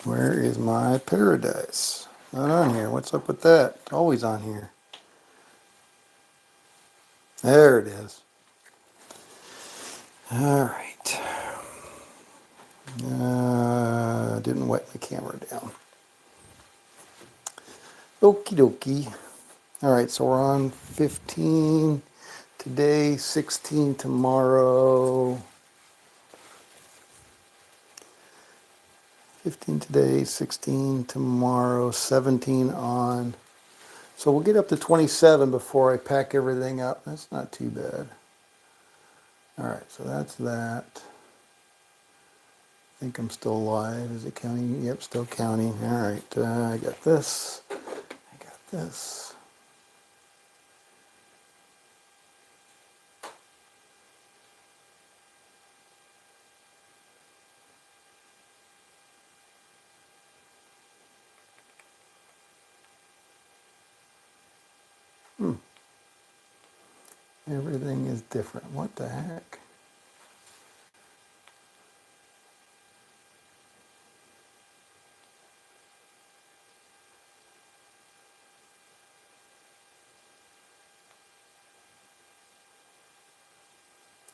Where is my paradise? Not on here. What's up with that? Always on here. There it is. All right. Didn't wet the camera down. Okie dokie. All right, so we're on 15 today, 16 tomorrow. 15 today, 16 tomorrow, 17 on. So we'll get up to 27 before I pack everything up. That's not too bad. All right, so that's that. I think I'm still live. Is it counting? Yep, still counting. All right, I got this. I got this. Everything is different. What the heck?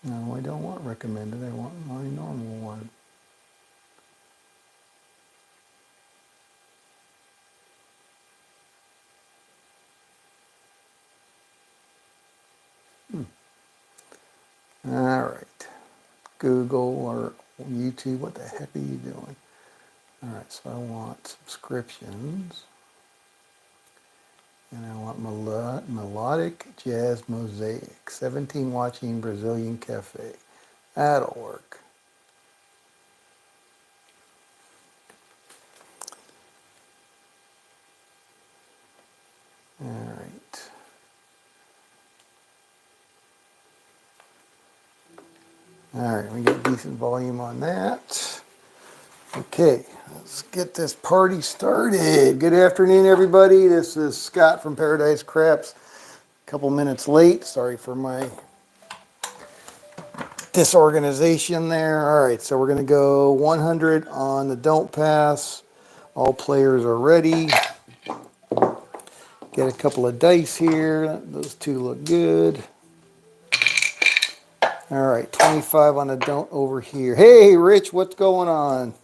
No, I don't want recommended. I want my normal one. All right. Google or YouTube, what the heck are you doing? All right, so I want subscriptions. And I want melodic jazz mosaic. 17 watching Brazilian cafe. That'll work. All right. All right, we got decent volume on that. Okay, let's get this party started. Good afternoon, everybody. This is Scott from Paradise Craps. A couple minutes late. Sorry for my disorganization there. All right, so we're going to go 100 on the don't pass. All players are ready. Get a couple of dice here. Those two look good. All right, 25 on the don't over here. Hey, Rich, what's going on?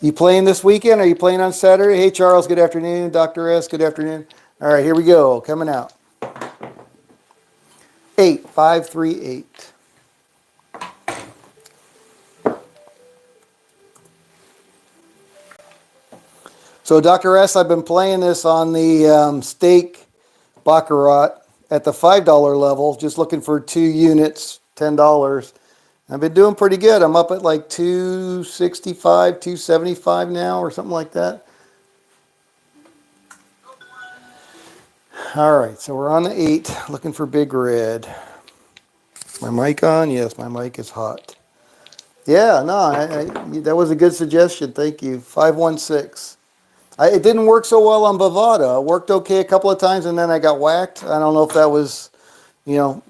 You playing this weekend? Are you playing on Saturday? Hey, Charles, good afternoon. Dr. S, good afternoon. All right, here we go. Coming out. 8, 5, 3, 8. So, Dr. S, I've been playing this on the stake Baccarat at the $5 level, just looking for 2 units, $10. I've been doing pretty good. I'm up at like 265, 275 now or something like that. All right, so we're on the 8, looking for big red. My mic on? Yes, my mic is hot. Yeah, no, that was a good suggestion. Thank you. 516. It didn't work so well on Bovada. It worked okay a couple of times, and then I got whacked. I don't know if that was, and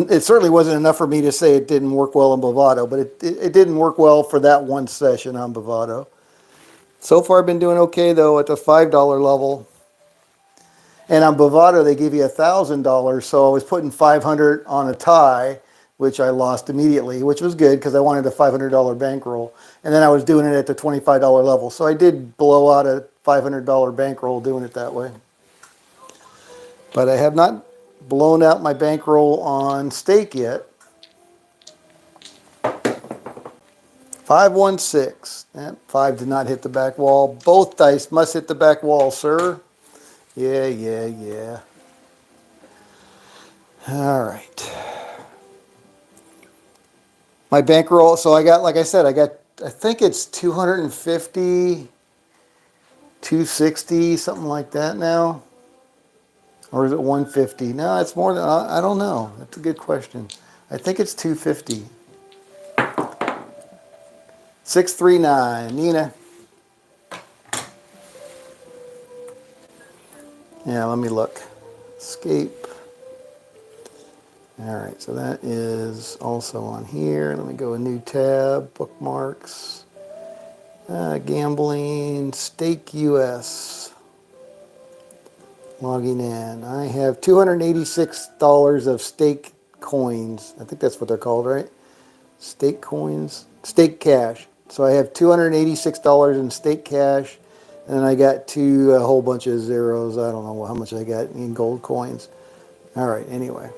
it certainly wasn't enough for me to say it didn't work well on Bovado, but it didn't work well for that one session on Bovado. So far, I've been doing okay, though, at the $5 level. And on Bovado, they give you $1,000, so I was putting 500 on a tie, which I lost immediately, which was good because I wanted a $500 bankroll. And then I was doing it at the $25 level. So I did blow out a $500 bankroll doing it that way. But I have not blown out my bankroll on stake yet. 516. That 5 did not hit the back wall. Both dice must hit the back wall, sir. Yeah. All right. My bankroll, so I got, like I said, I think it's 250, 260, something like that now. Or is it 150? No, it's more than, I don't know. That's a good question. I think it's 250. 639, Nina. Yeah, let me look. Escape. All right, so that is also on here. Let me go a new tab, bookmarks. Gambling, Stake US. Logging in. I have $286 of stake coins. I think that's what they're called, right? Stake coins, stake cash. So I have $286 in stake cash, and I got a whole bunch of zeros. I don't know how much I got in gold coins. All right, anyway.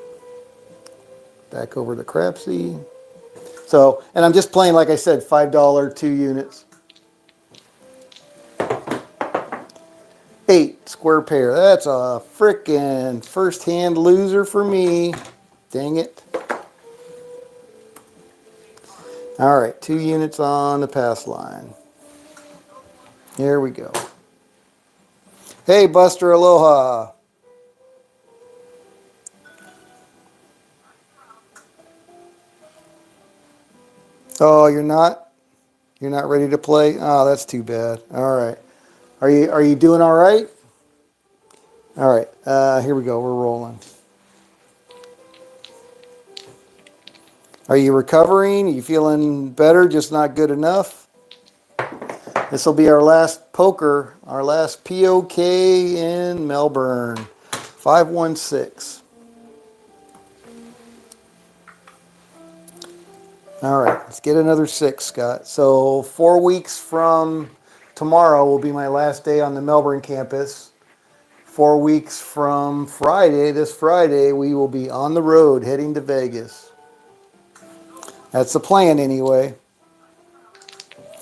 Back over to Crapsy. So, and I'm just playing, like I said, $5 2 units. 8 square pair. That's a frickin' first hand loser for me. Dang it. All right, 2 units on the pass line. Here we go. Hey, Buster, aloha. Oh, you're not? You're not ready to play? Oh, that's too bad. All right. Are you doing all right? All right. Here we go. We're rolling. Are you recovering? Are you feeling better, just not good enough? This will be our last poker, our last POK in Melbourne. 516. All right, let's get another 6, Scott. So 4 weeks from tomorrow will be my last day on the Melbourne campus. 4 weeks from Friday, this Friday, we will be on the road heading to Vegas. That's the plan anyway.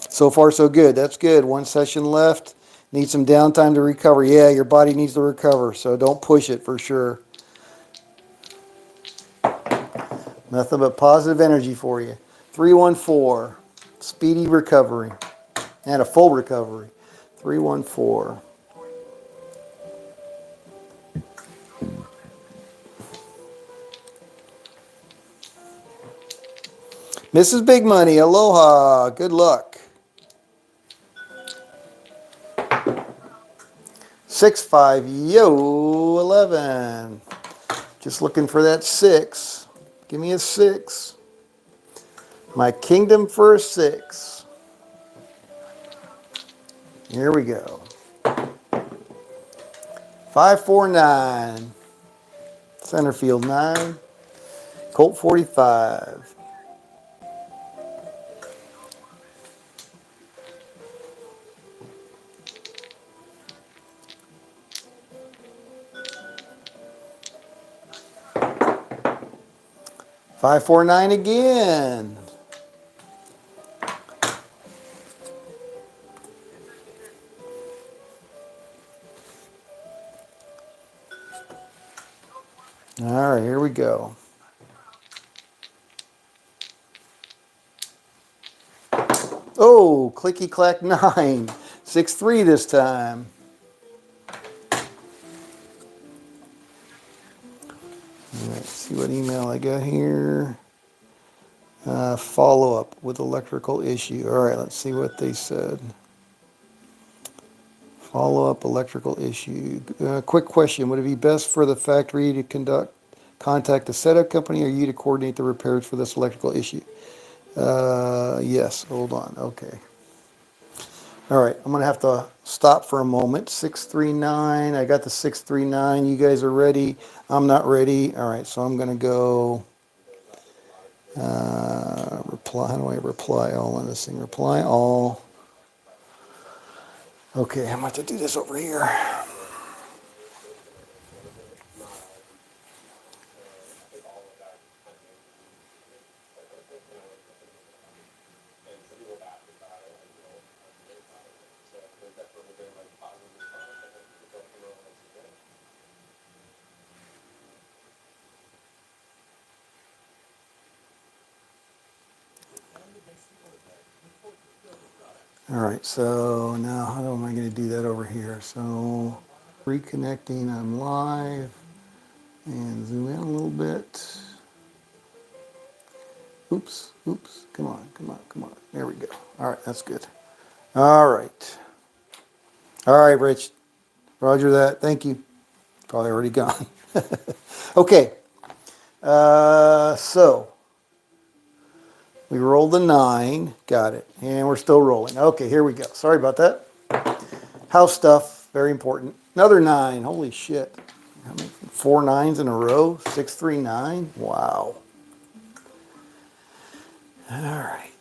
So far, so good. That's good. 1 session left. Need some downtime to recover. Yeah, your body needs to recover, so don't push it for sure. Nothing but positive energy for you. 314. Speedy recovery. And a full recovery. 314. Mrs. Big Money, aloha. Good luck. 6-5, yo, 11. Just looking for that 6. Give me a 6. My kingdom for a 6. Here we go. 549. Center field 9. Colt 45. 549 again. All right, here we go. Oh, clicky clack 9. 6-3 this time. Let's see what email I got here. Follow up with electrical issue. All right, let's see what they said. Follow up electrical issue. Quick question. Would it be best for the factory to contact the setup company or you to coordinate the repairs for this electrical issue? Yes, hold on. Okay. All right, I'm going to have to stop for a moment. 639. I got the 639. You guys are ready. I'm not ready. All right, so I'm going to go reply. How do I reply all on this thing? Reply all. Okay, I'm going to have to do this over here. All right, so now how am I going to do that over here? So reconnecting, I'm live, and zoom in a little bit. Oops, come on. There we go. All right, that's good. All right, Rich, roger that, thank you. Probably already gone. Okay, so We rolled a 9. Got it. And we're still rolling. Okay, here we go. Sorry about that. House stuff. Very important. Another 9. Holy shit. How many? 4 9s in a row. 6 3 9. Wow. All right.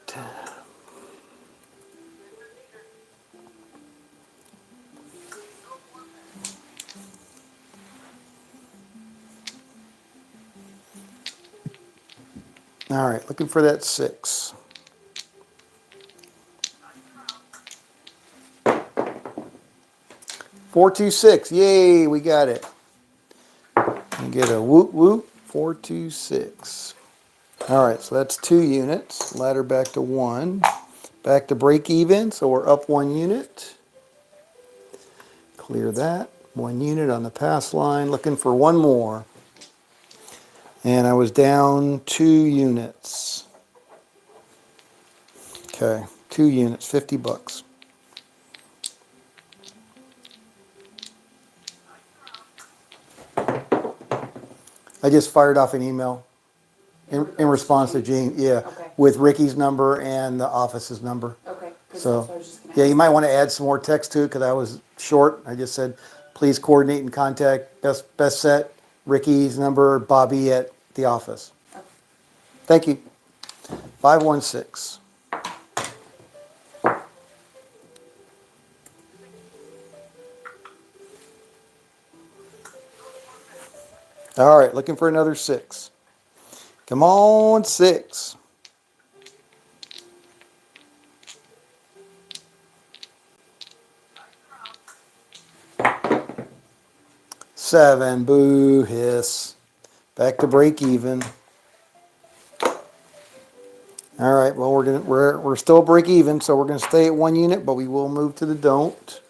All right. Looking for that 6. 4 2 6. Yay, we got it. And get a whoop whoop. 4 2 6. All right, so that's 2 units. Ladder back to 1. Back to break even, so we're up 1 unit. Clear that. 1 unit on the pass line. Looking for 1 more. And I was down 2 units. Okay, 2 units, 50 bucks. I just fired off an email in response to Gene, yeah, Okay. with Ricky's number and the office's number. Okay, 'cause So, that's what I was just gonna yeah, you ask. might want to add some more text to it because I was short. I just said, please coordinate and contact best set, Ricky's number, Bobby at the office. Okay. Thank you. 516. All right, looking for another 6. Come on, 6. 7. Boo, hiss. Back to break even. All right, well we're still break even, so we're gonna stay at 1 unit, but we will move to the don't.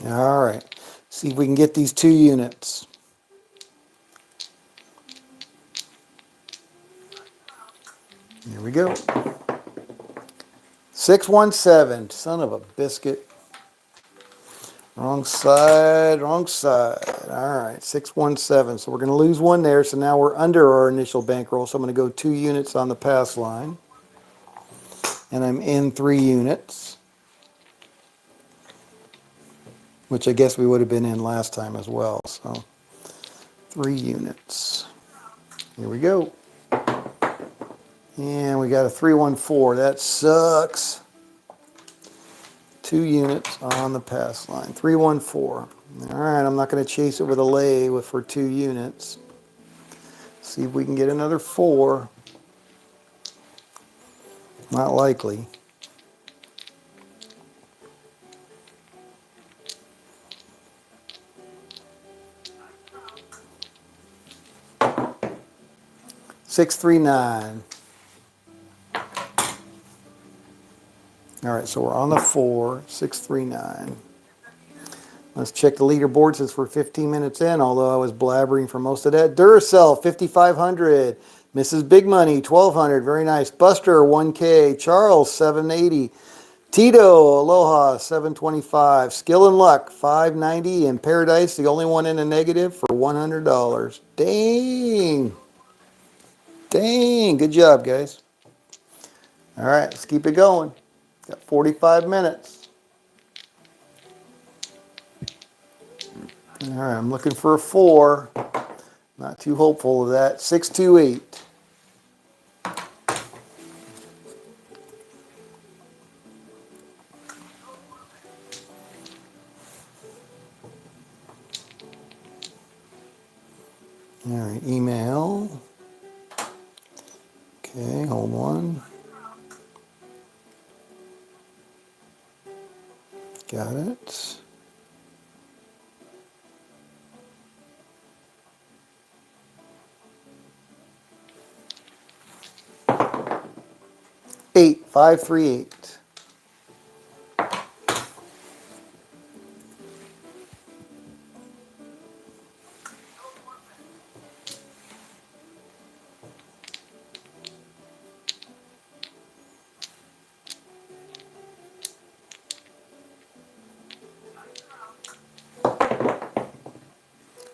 All right, see if we can get these 2 units. Here we go. 617, son of a biscuit. Wrong side, wrong side. All right, 617. So we're going to lose 1 there. So now we're under our initial bankroll. So I'm going to go 2 units on the pass line. And I'm in 3 units, which I guess we would have been in last time as well. So 3 units. Here we go. And we got a 314. That sucks. 2 units on the pass line. 314. All right, I'm not going to chase it with a lay for 2 units. See if we can get another 4. Not likely. Six, 3, 9. All right, so we're on the 4. 6, 3, 9. Let's check the leaderboard since we're 15 minutes in, although I was blabbering for most of that. Duracell, 5,500. Mrs. Big Money, 1,200. Very nice. Buster, 1K. Charles, 780. Tito, Aloha, 725. Skill and Luck, 590. And Paradise, the only one in the negative, for $100. Dang. Dang. Good job, guys. All right, let's keep it going. Got 45 minutes. All right, I'm looking for a 4. Not too hopeful of that. 628. All right, email. Okay, hold on. Got it. Eight, 538.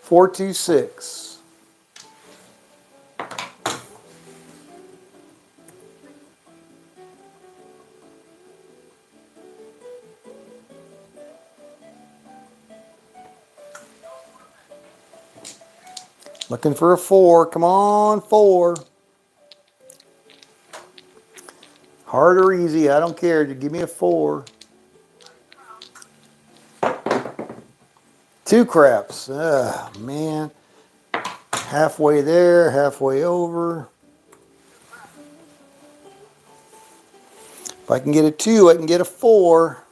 426. Looking for a 4. Come on, 4. Hard or easy, I don't care. Just give me a 4. 2 craps. Man. Halfway there, halfway over. If I can get a 2, I can get a 4.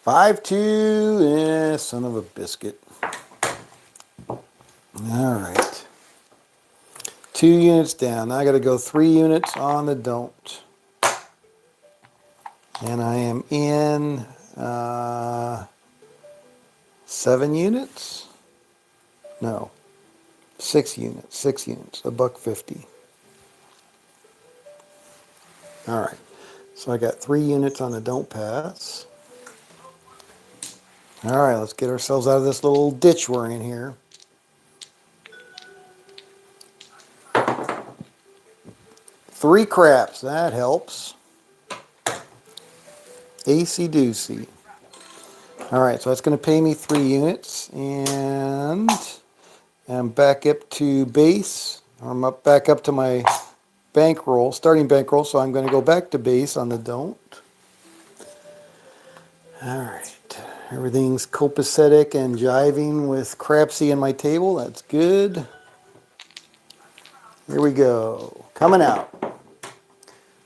Five, 2, son of a biscuit. All right. 2 units down. Now I got to go 3 units on the don't. And I am in 7 units? No. 6 units. 6 units. $1.50. All right. So I got 3 units on the don't pass. All right, let's get ourselves out of this little ditch we're in here. Three craps, that helps. Acey doocy. All right, so that's going to pay me 3 units, and I'm back up to base. I'm back up to my bankroll, starting bankroll, so I'm going to go back to base on the don't. All right. Everything's copacetic and jiving with crapsy in my table. That's good. Here we go. Coming out.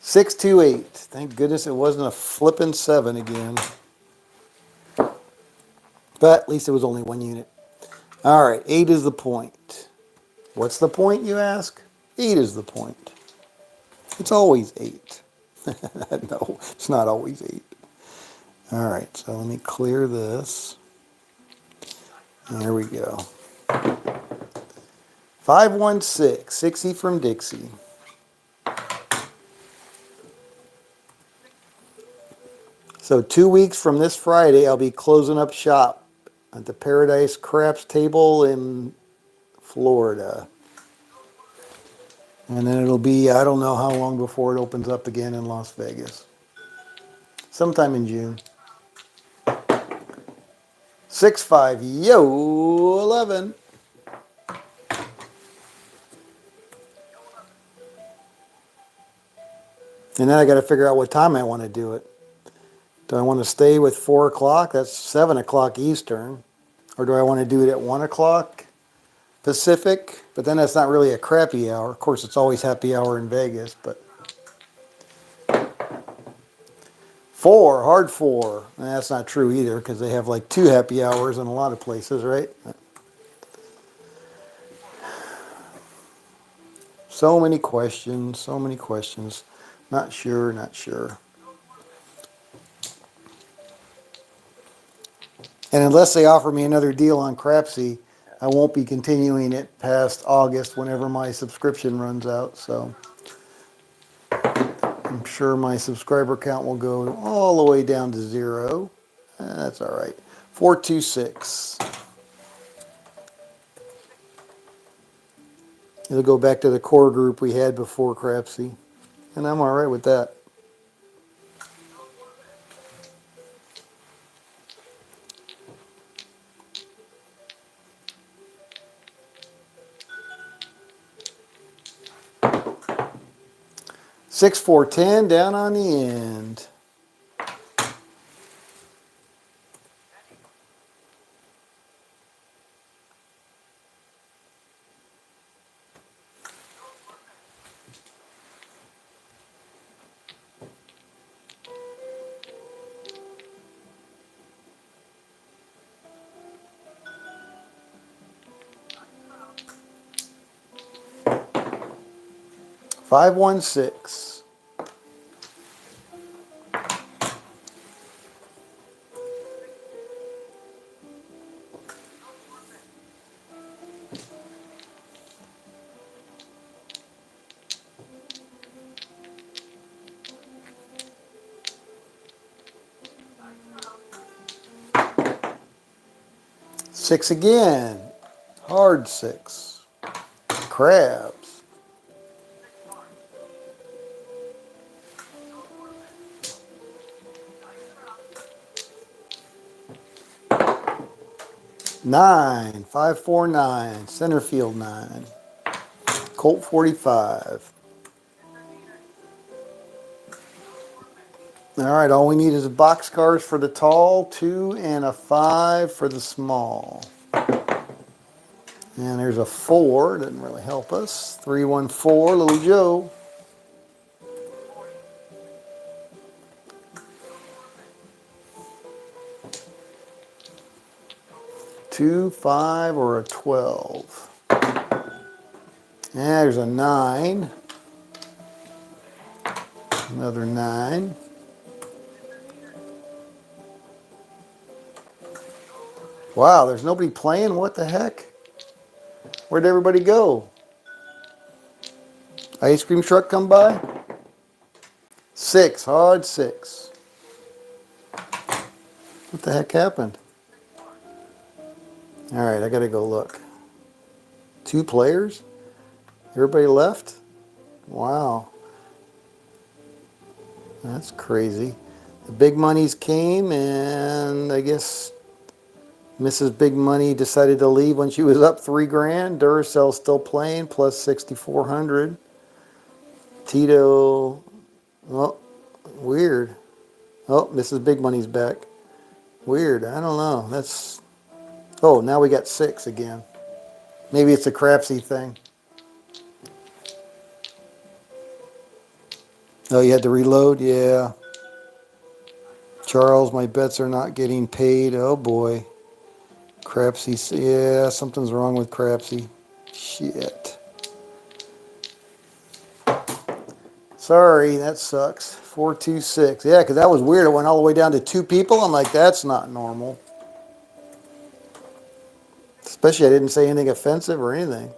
628. Thank goodness it wasn't a flippin' 7 again. But at least it was only 1 unit. All right. 8 is the point. What's the point, you ask? 8 is the point. It's always 8. No, it's not always 8. All right, so let me clear this. There we go. 516, 60 from Dixie. So 2 weeks from this Friday, I'll be closing up shop at the Paradise Craps table in Florida. And then it'll be, I don't know how long before it opens up again in Las Vegas. Sometime in June. 6-5, yo, 11. And then I got to figure out what time I want to do it. Do I want to stay with 4 o'clock? That's 7 o'clock Eastern. Or do I want to do it at 1 o'clock Pacific? But then that's not really a crappy hour. Of course, it's always happy hour in Vegas, but 4, hard 4. And that's not true either because they have like 2 happy hours in a lot of places, right? So many questions, so many questions. Not sure, not sure. And unless they offer me another deal on Crapsy, I won't be continuing it past August whenever my subscription runs out. So I'm sure my subscriber count will go all the way down to 0. That's all right. 426. It'll go back to the core group we had before Crapsy. And I'm all right with that. Six, 4, 10 down on the end. $516. 6 again. Hard 6. Crabs. Nine. 549. Center field 9. Colt 45. All right, all we need is boxcars for the tall, 2 and a 5 for the small. And there's a 4, doesn't really help us. 314, Little Joe. 2, 5, or a 12. And there's a 9. Another 9. Wow, there's nobody playing? What the heck? Where'd everybody go? Ice cream truck come by? 6, hard 6. What the heck happened? All right, I gotta go look. 2 players? Everybody left? Wow. That's crazy. The big monies came, and I guess Mrs. Big Money decided to leave when she was up 3 grand. Duracell's still playing, plus 6,400. Tito, oh, weird. Oh, Mrs. Big Money's back. Weird, I don't know. That's, oh, now we got 6 again. Maybe it's a crapsy thing. Oh, you had to reload? Yeah. Charles, my bets are not getting paid. Oh, boy. Crapsy, yeah, something's wrong with Crapsy. Shit. Sorry, that sucks. 426. Yeah, because that was weird. It went all the way down to 2 people. I'm like, that's not normal. Especially I didn't say anything offensive or anything.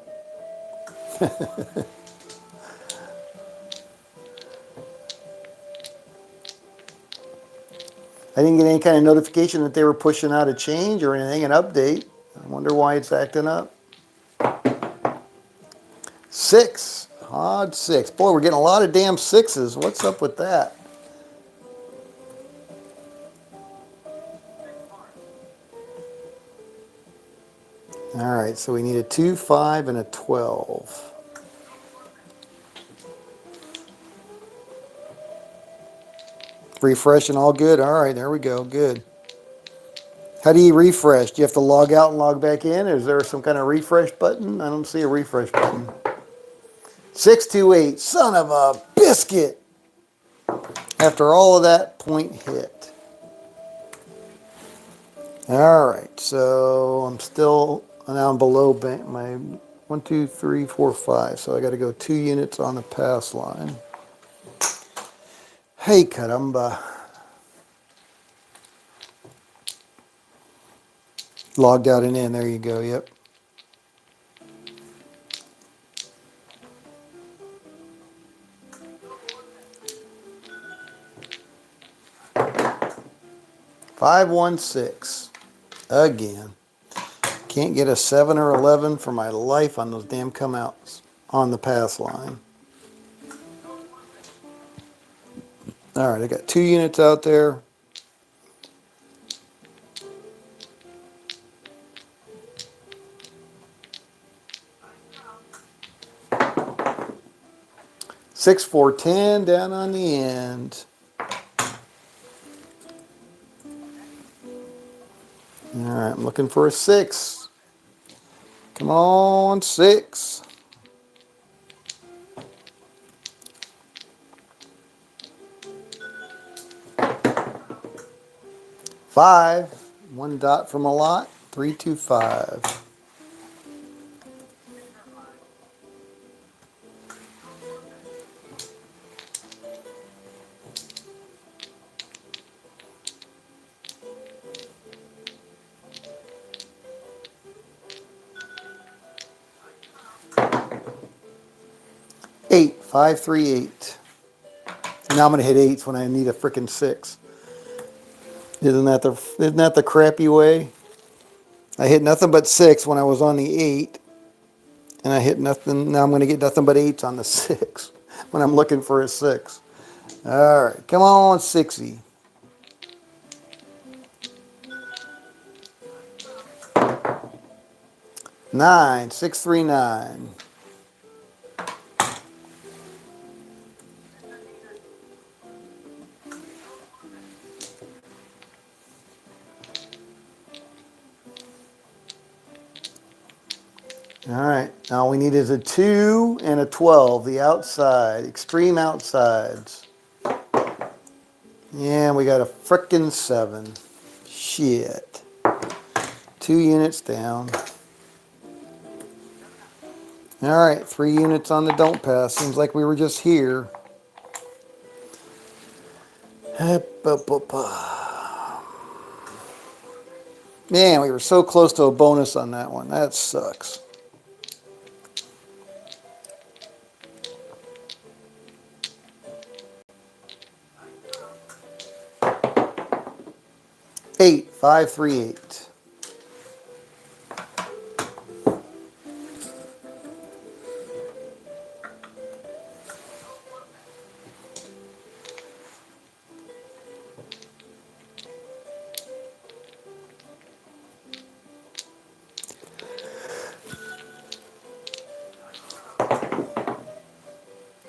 I didn't get any kind of notification that they were pushing out a change or anything, an update. I wonder why it's acting up. 6. Odd 6. Boy, we're getting a lot of damn 6s. What's up with that? All right, so we need a 2, 5, and a 12. Refresh and all good? All right, there we go. Good. How do you refresh? Do you have to log out and log back in? Is there some kind of refresh button? I don't see a refresh button. 628. Son of a biscuit. After all of that, point hit. All right, so I'm still down below my 1, 2, 3, 4, 5. So I got to go 2 units on the pass line. Hey, caramba. Logged out and in. There you go. Yep. Five, 1, 6. Again. Can't get a 7 or 11 for my life on those damn come-outs on the pass line. All right, I got 2 units out there. Six, 4, 10 down on the end. All right, I'm looking for a 6. Come on, 6. Five. 1 dot from a lot. 3, 2, 5. Eight. 5, 3, 8. Now I'm gonna hit 8s when I need a frickin' 6. Isn't that the crappy way? I hit nothing but 6 when I was on the 8, and I hit nothing. Now I'm going to get nothing but 8s on the 6 when I'm looking for a 6. All right, come on, 60. 9, 6, 3, 9. All right, now all we need is a 2 and a 12, the outside, extreme outsides. Yeah, we got a frickin' 7. Shit. 2 units down. All right, 3 units on the don't pass. Seems like we were just here. Man, we were so close to a bonus on that one. That sucks. Eight, 5, 3, 8.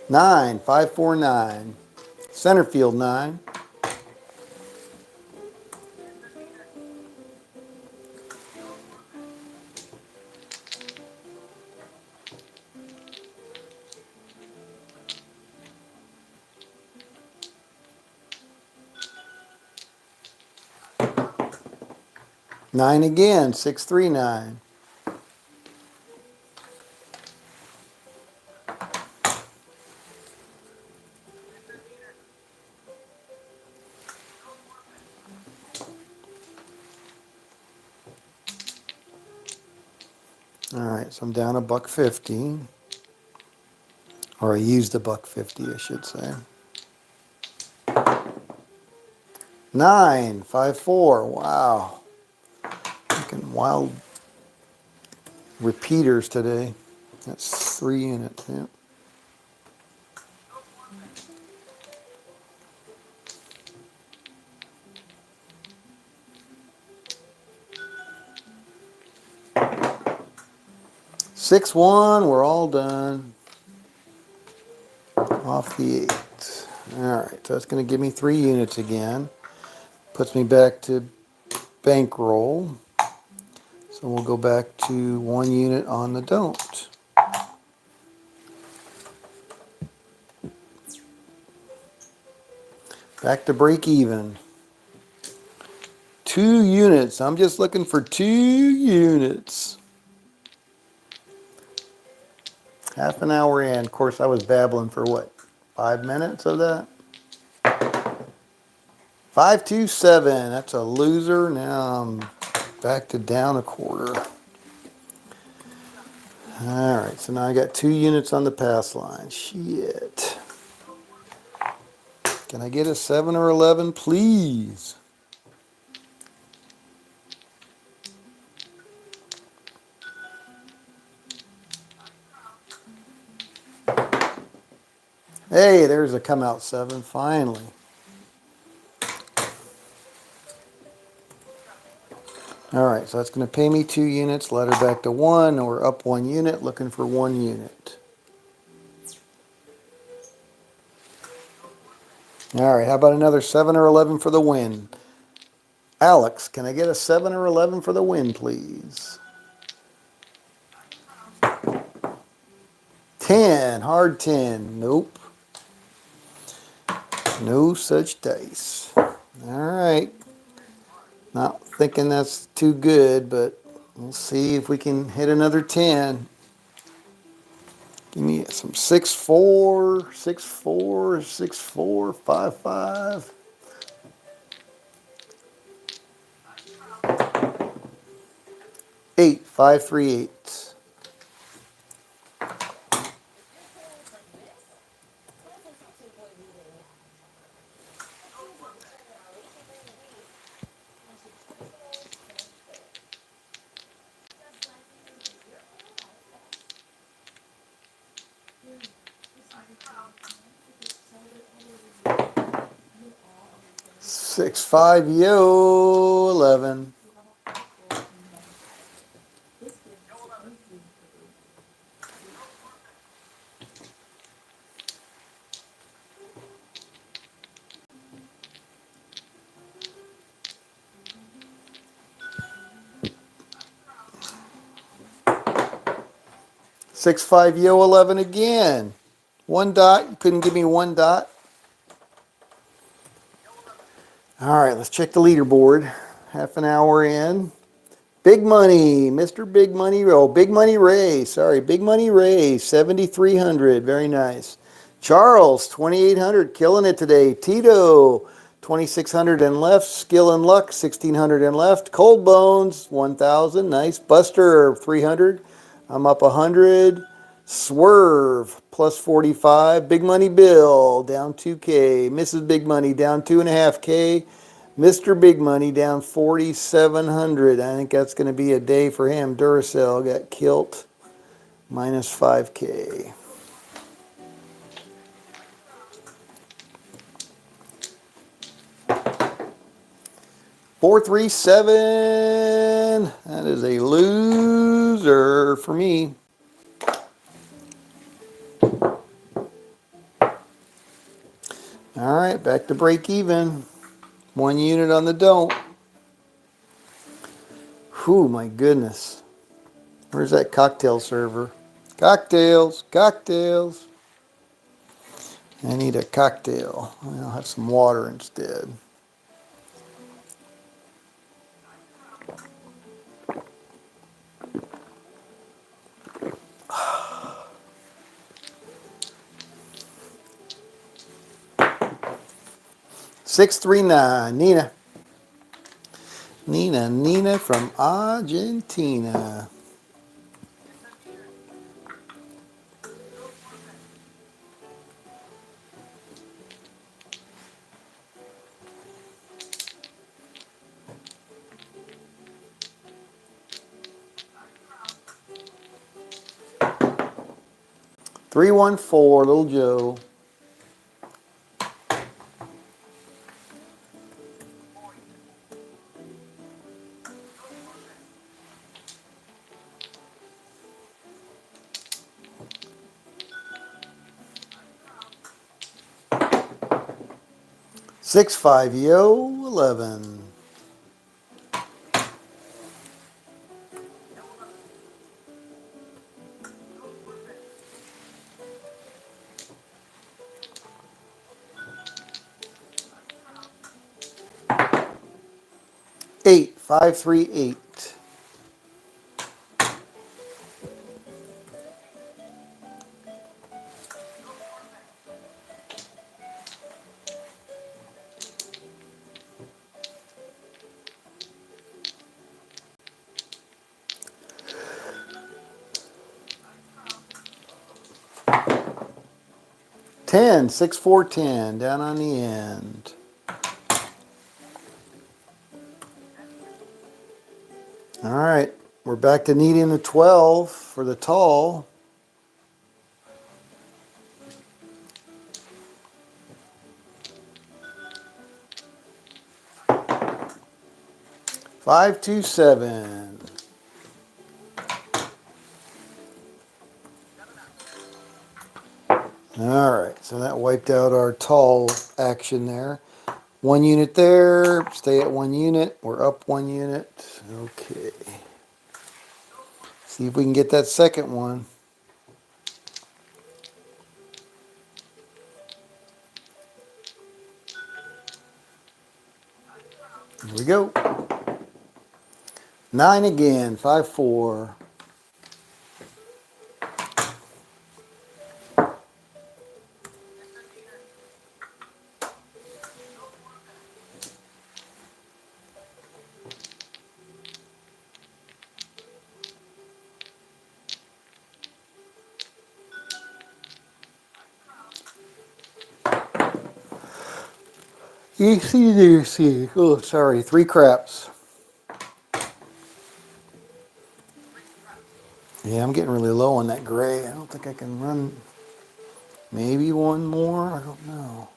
Nine, 5, 4, 9. Center field 9. Nine again, 6, 3, 9. All right, so I'm down a $1.50, or I used a $1.50, I should say. 9, 5, 4. Wow, fucking wild repeaters today. That's 3 units. Yeah. Six, 1. We're all done. Off the 8. All right, so that's going to give me 3 units again. Puts me back to bankroll. So we'll go back to 1 unit on the don't. Back to break even. 2 units. I'm just looking for 2 units. Half an hour in. Of course, I was babbling for what? 5 minutes of that? 527. That's a loser. Now I'm back to down a quarter. All right, so now I got 2 units on the pass line. Shit. Can I get a 7 or 11, please? Hey, there's a come out 7, finally. All right, so that's going to pay me 2 units, ladder back to 1, or up 1 unit, looking for 1 unit. All right, how about another 7 or 11 for the win? Alex, can I get a 7 or 11 for the win, please? 10, hard 10, nope. No such dice. All right, not thinking that's too good, but we'll see if we can hit another 10. Give me some 6, 4, 6, 4, 6, 4, 5, 5. 8, 5, 3, 8. 6-5, yo, 11. Six, five, yo, 11 again. One dot. You couldn't give me one dot. All right, let's check the leaderboard. Half an hour in. Big money, Mr. Big Money. Oh, Big Money Ray. Sorry, Big Money Ray, 7,300. Very nice. Charles, 2,800. Killing it today. Tito, 2,600 and left. Skill and Luck, 1,600 and left. Cold Bones, 1,000. Nice. Buster, 300. I'm up 100. Swerve, plus 45. Big Money Bill, down 2K. Mrs. Big Money, down 2.5K. Mr. Big Money down 4,700. I think that's going to be a day for him. Duracell got killed. Minus 5K. Four, three, seven. That is a loser for me. All right, back to break even. 1 unit on the don't. Whew, my goodness. Where's that cocktail server? Cocktails, cocktails. I need a cocktail. I'll have some water instead. Six, 3, 9. Nina. Nina from Argentina. Three, 1, 4, Little Joe. Six, 5, yo, 11. Eight, 5, 3, 8. Ten, 6, 4, 10. Down on the end. All right, we're back to needing a 12 for the tall. Five, 2, 7. All right, so that wiped out our tall action there. 1 unit there. Stay at 1 unit. We're up 1 unit. Okay. See if we can get that second one. Here we go. 9 again. 5, 4. Easy. Oh, sorry. 3 craps. Yeah, I'm getting really low on that gray. I don't think I can run. Maybe one more. I don't know.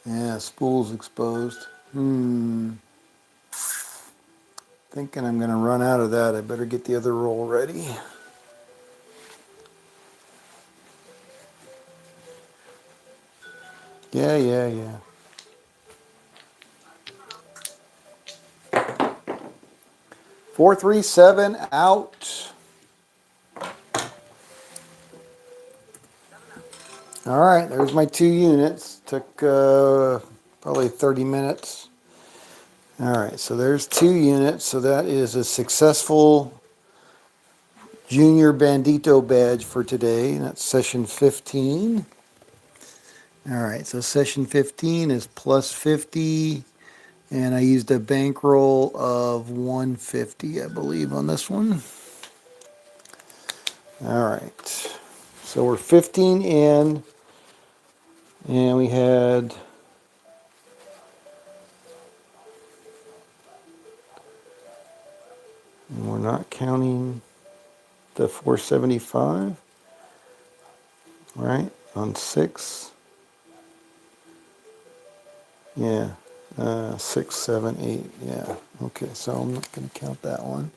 Yeah, spool's exposed. Thinking I'm going to run out of that. I better get the other roll ready. Yeah. 437 out. All right, there's my 2 units. Took probably 30 minutes. All right, so there's 2 units. So that is a successful Junior Bandito badge for today. And that's session 15. All right, so session 15 is plus 50. And I used a bankroll of 150, I believe, on this one. All right, so we're 15 in. And we had... And we're not counting the 475, right? On 6. Yeah. 6, 7, 8. Yeah. Okay, so I'm not going to count that one.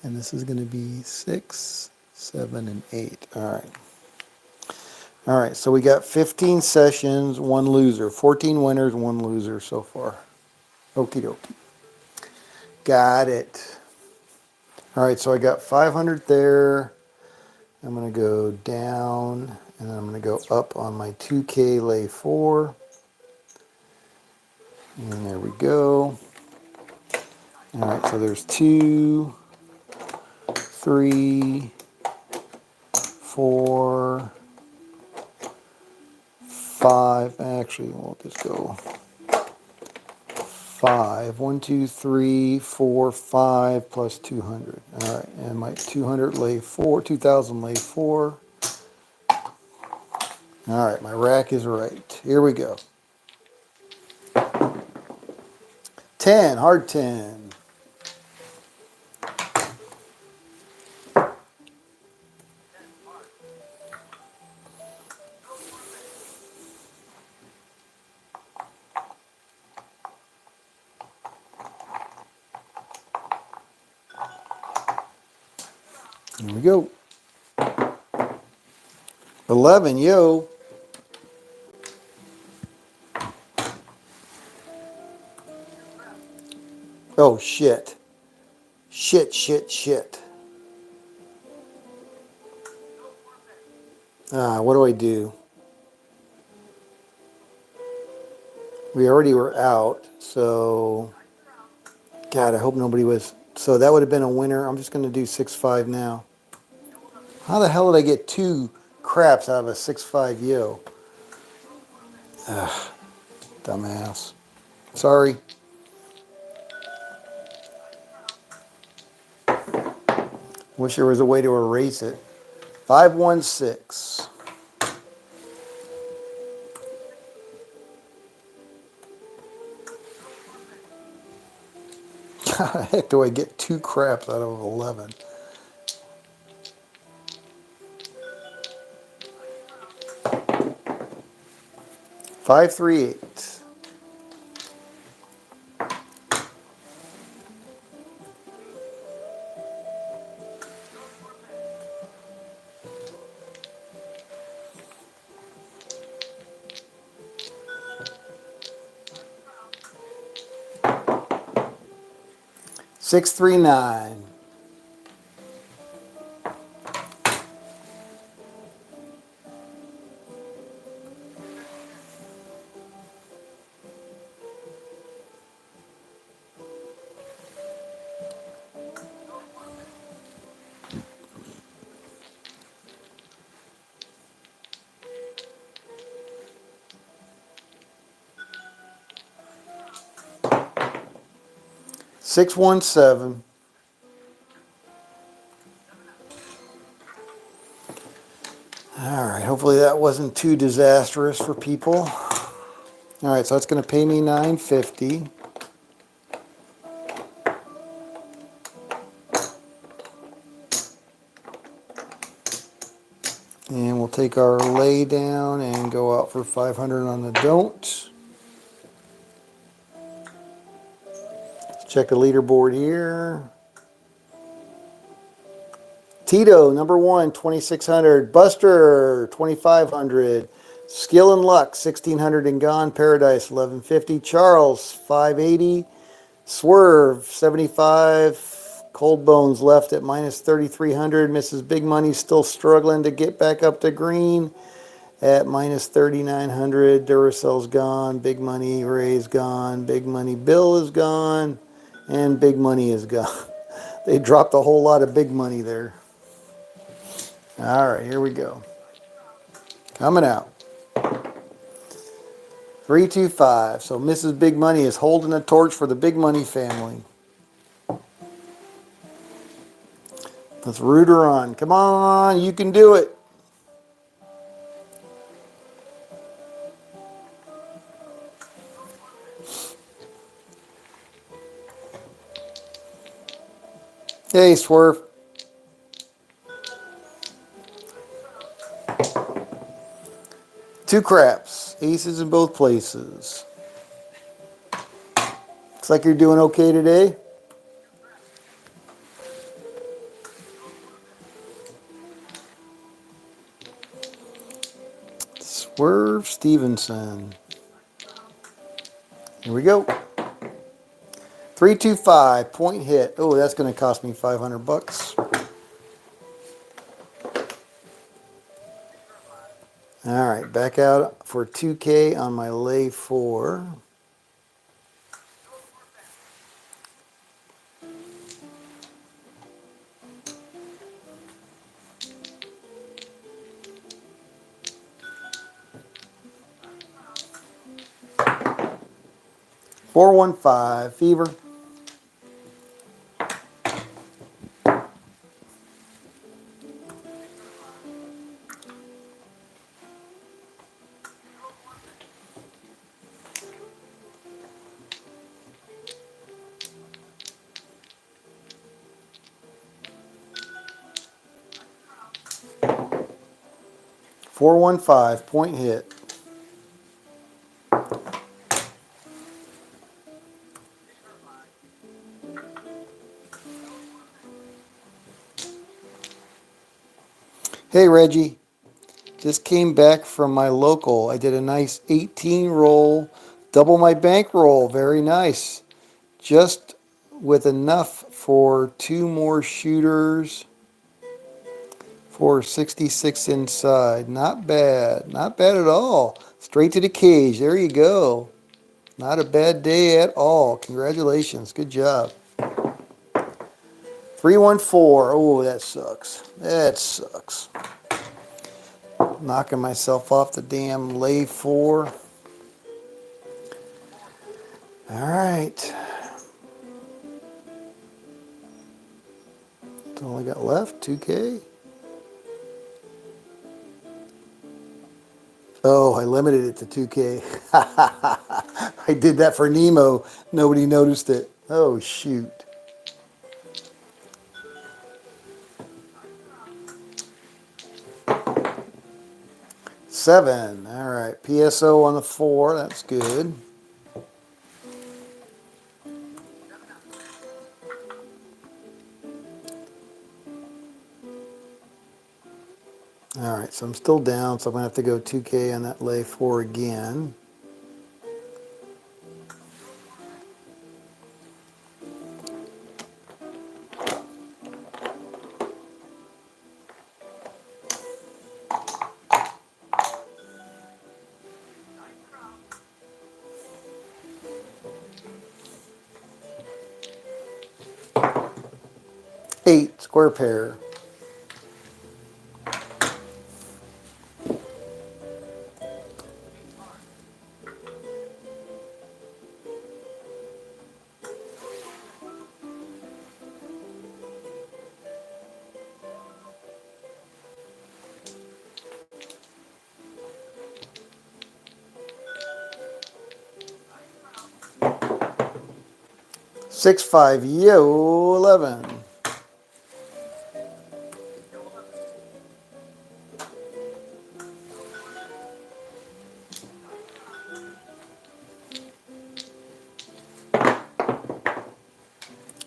And this is going to be 6, 7, and 8. All right. All right, so we got 15 sessions, 1 loser. 14 winners, 1 loser so far. Okie dokie. Got it. All right, so I got 500 there. I'm going to go down, and then I'm going to go up on my 2K lay 4. And there we go. All right, so there's 2, 3, 4, 5. Actually, we'll just go 5. 1, 2, 3, 4, 5 plus 200. All right, and my 200 lay 4, 2000 lay 4. All right, my rack is right. Here we go. 10, hard 10. Here we go. 11, yo. Oh, shit. Shit. What do I do? We already were out, so... God, I hope nobody was... So that would have been a winner. I'm just going to do 6-5 now. How the hell did I get 2 craps out of a 6-5 yo? Ugh, dumbass. Sorry. Wish there was a way to erase it. 516. How the heck do I get 2 craps out of 11? Five, 3, 8. Six, 3, 9. 617. All right, hopefully that wasn't too disastrous for people. All right, so that's going to pay me $9.50. And we'll take our lay down and go out for 500 on the don't. Check the leaderboard here. Tito, number 1, 2,600. Buster, 2,500. Skill and Luck, 1,600 and gone. Paradise, 1,150. Charles, 580. Swerve, 75. Cold Bones left at minus 3,300. Mrs. Big Money still struggling to get back up to green at minus 3,900. Duracell's gone. Big Money Ray's gone. Big Money Bill is gone. And Big Money is gone. They dropped a whole lot of big money there. All right, here we go. Coming out. 325. So Mrs. Big Money is holding the torch for the Big Money family. Let's root her on. Come on, you can do it. Hey, Swerve. Two craps. Aces in both places. Looks like you're doing okay today. Swerve Stevenson. Here we go. 325, point hit. Oh, that's going to cost me 500 bucks. All right, back out for 2K on my lay 4. $415 fever. $415 point hit. Hey Reggie, just came back from my local. I did a nice 18 roll, double my bankroll. Very nice. Just with enough for 2 more shooters for 66 inside. Not bad. Not bad at all. Straight to the cage. There you go. Not a bad day at all. Congratulations. Good job. 314. Oh, that sucks. That sucks. Knocking myself off the damn lay 4. All right. That's all I got left. 2K. Oh, I limited it to 2K. I did that for Nemo. Nobody noticed it. Oh, shoot. Seven. All right. PSO on the 4. That's good. All right. So I'm still down. So I'm going to have to go 2K on that lay 4 again. Eight. Square pair. Six, 5, yo, 11.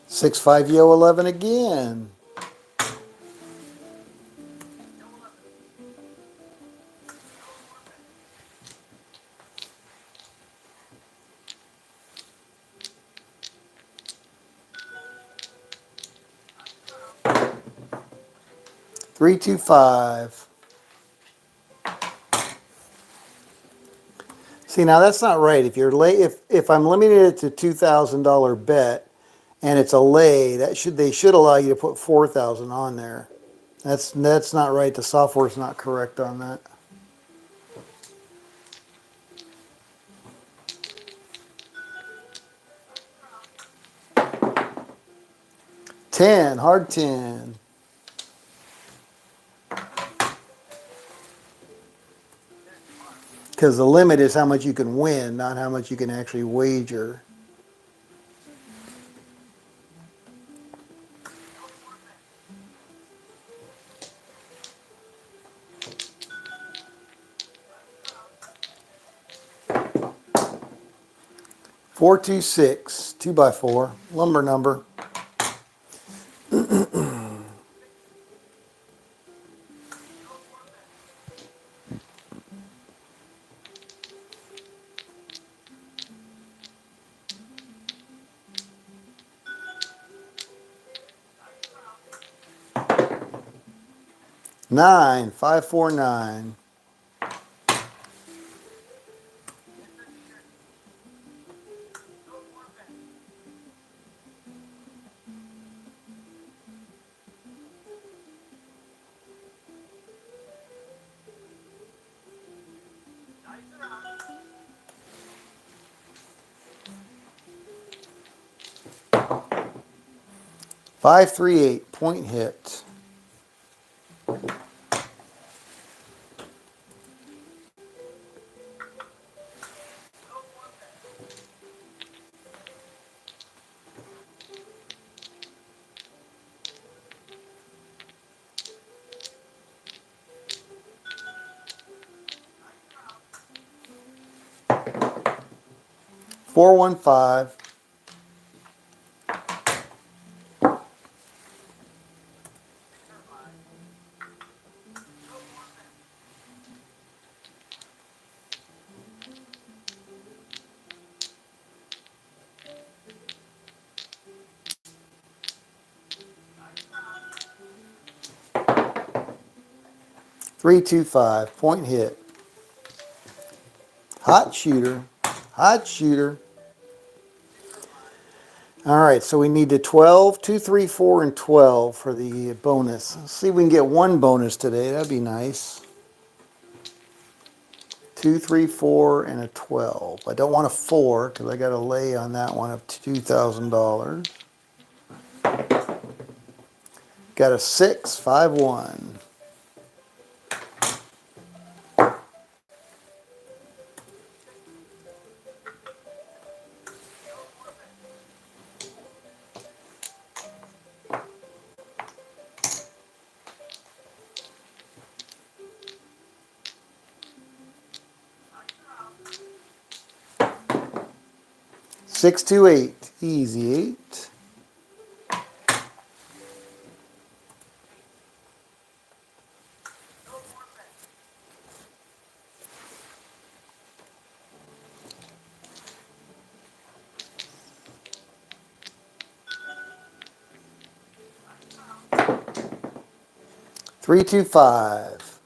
6-5 yo 11 again. Three, two, five. See, now that's not right. If you're lay, if I'm limiting it to $2,000 bet and it's a lay, they should allow you to put 4,000 on there. That's not right. The software's not correct on that. 10, hard 10. Because the limit is how much you can win, not how much you can actually wager. Four, two, six, 2x4, lumber number. Nine, 5, 4, 9. Five, 3, 8, point hit. Four, 1, 5. Three, 2, 5, point hit. Hot shooter, hot shooter. All right, so we need the 12, 2, 3, 4, and 12 for the bonus. Let's see if we can get one bonus today. That'd be nice. 2, 3, 4, and a 12. I don't want a 4 because I got a lay on that one of $2,000. Got a 6, 5, 1. Six, 2, 8. Easy 8. Three, 2, 5.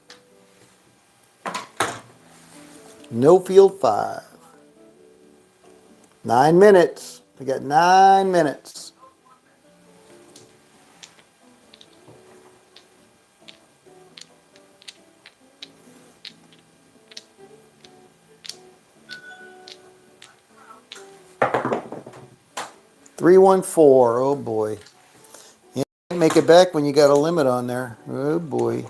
No field 5. 9 minutes. We got 9 minutes. Three, 1, 4. Oh boy. You can't make it back when you got a limit on there. Oh boy.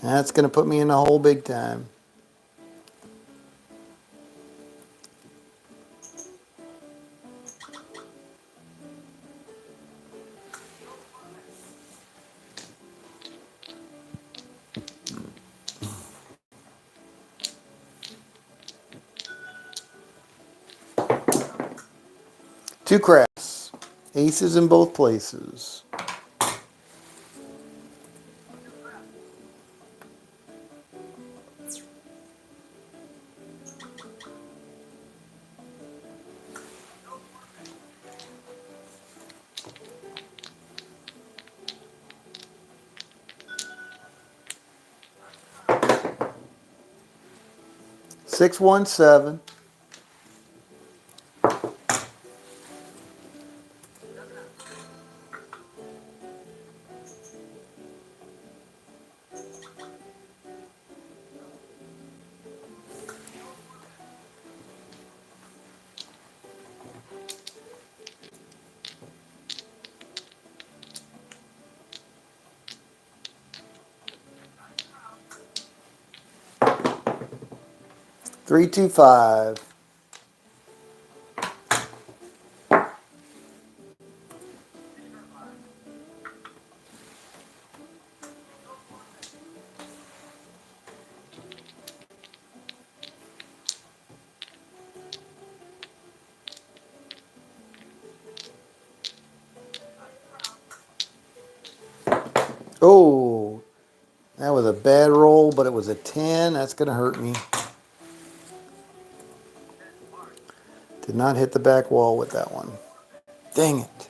That's going to put me in the hole big time. Two craps. Aces in both places. Six, 1, 7. Three, 2, 5. Oh, that was a bad roll, but it was a 10. That's going to hurt me. Did not hit the back wall with that one. Dang it.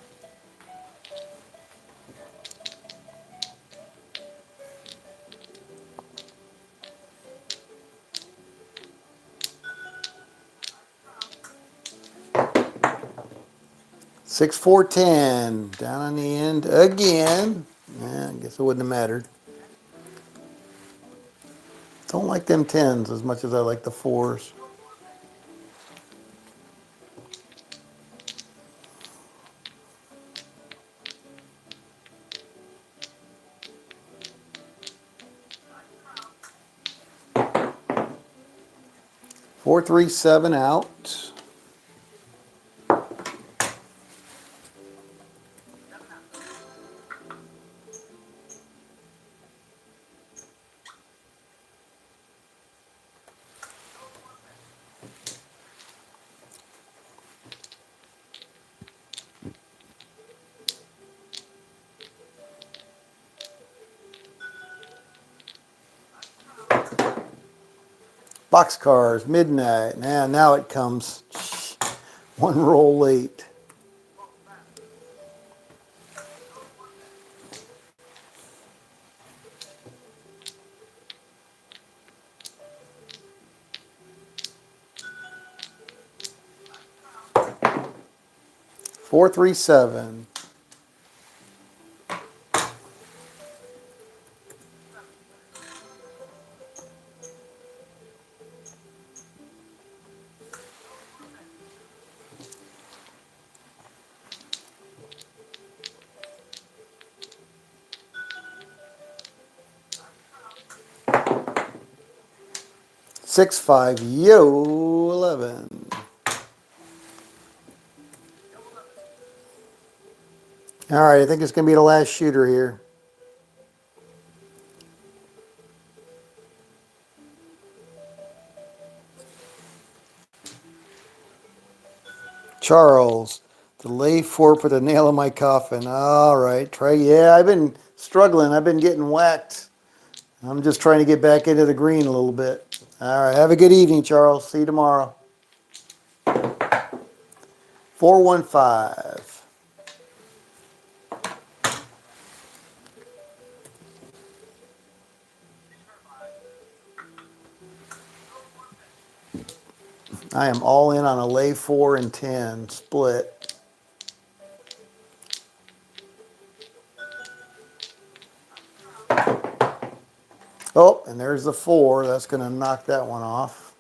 Six, 4, 10. Down on the end again. I guess it wouldn't have mattered. Don't like them 10s as much as I like the 4s. Four, 3, 7 out. Boxcars, midnight. Now it comes. One roll late. Four, 3, 7. Six, 5, yo, 11. All right, I think it's going to be the last shooter here. Charles, the lay 4 put a nail in my coffin. All right, try. Yeah, I've been struggling. I've been getting whacked. I'm just trying to get back into the green a little bit. All right, have a good evening, Charles. See you tomorrow. 415. I am all in on a lay 4 and 10 split. Oh, and there's the 4. That's going to knock that one off.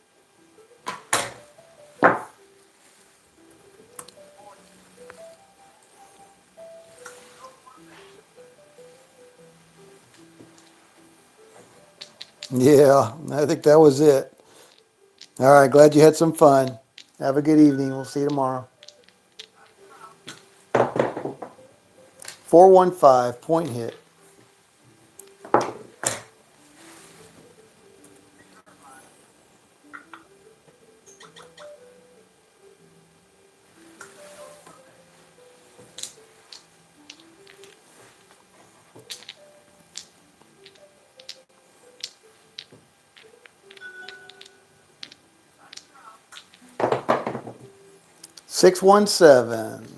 Yeah, I think that was it. All right, glad you had some fun. Have a good evening. We'll see you tomorrow. 415, point hit. 617.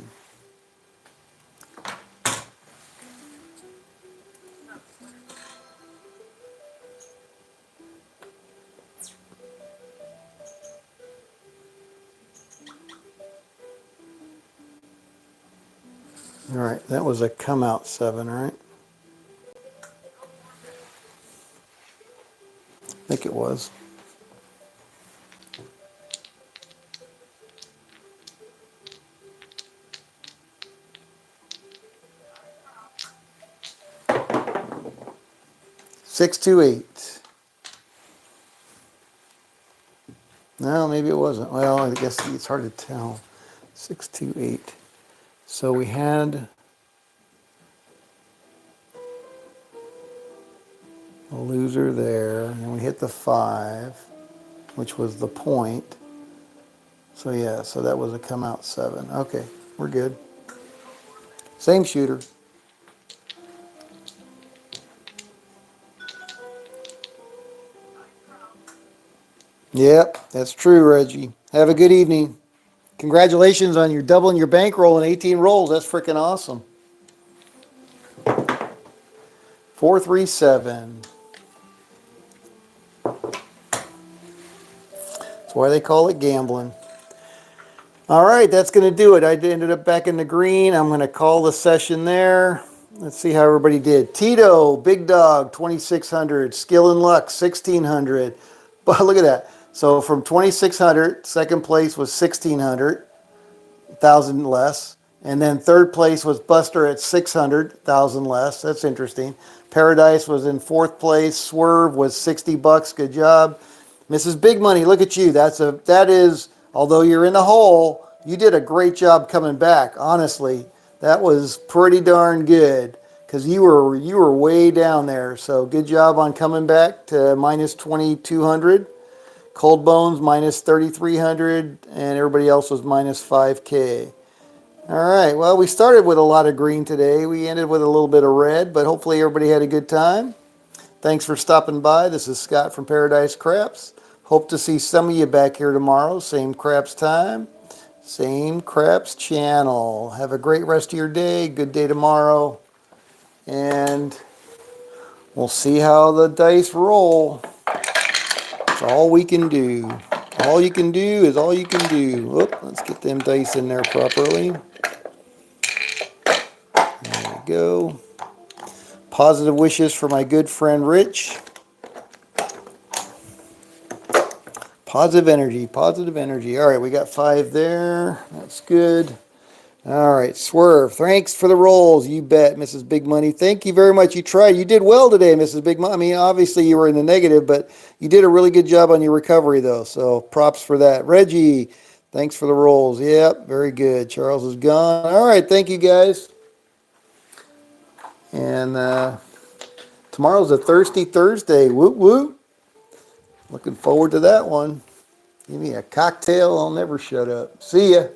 All right, that was a come out 7, right? I think it was. Six, 2, 8. No, maybe it wasn't. Well, I guess it's hard to tell. 6, 2, 8. So we had a loser there, and we hit the 5, which was the point. So yeah, so that was a come out 7. Okay, we're good. Same shooter. Yep, that's true, Reggie. Have a good evening. Congratulations on your doubling your bankroll in 18 rolls. That's freaking awesome. 437. That's why they call it gambling. All right, that's going to do it. I ended up back in the green. I'm going to call the session there. Let's see how everybody did. Tito, Big Dog, 2,600. Skill and Luck, 1,600. But look at that. So from 2,600, second place was 1,600, 1,000 less. And then third place was Buster at 600, 1,000 less. That's interesting. Paradise was in fourth place. Swerve was 60 bucks. Good job. Mrs. Big Money, look at you. That is, although you're in the hole, you did a great job coming back. Honestly, that was pretty darn good because you were way down there. So good job on coming back to minus 2,200. Cold Bones minus 3,300, and everybody else was minus 5K. All right, well, we started with a lot of green today. We ended with a little bit of red, but hopefully everybody had a good time. Thanks for stopping by. This is Scott from Paradise Craps. Hope to see some of you back here tomorrow. Same craps time, same craps channel. Have a great rest of your day. Good day tomorrow. And we'll see how the dice roll. That's all we can do. All you can do is all you can do. Whoop, let's get them dice in there properly. There we go. Positive wishes for my good friend Rich. Positive energy, positive energy. All right, we got 5 there. That's good. All right, Swerve. Thanks for the rolls. You bet, Mrs. Big Money. Thank you very much. You tried. You did well today, Mrs. Big Money. I mean, obviously you were in the negative, but you did a really good job on your recovery, though. So props for that. Reggie, thanks for the rolls. Yep, very good. Charles is gone. All right, thank you, guys. And tomorrow's a Thirsty Thursday. Whoop, whoop. Looking forward to that one. Give me a cocktail. I'll never shut up. See ya.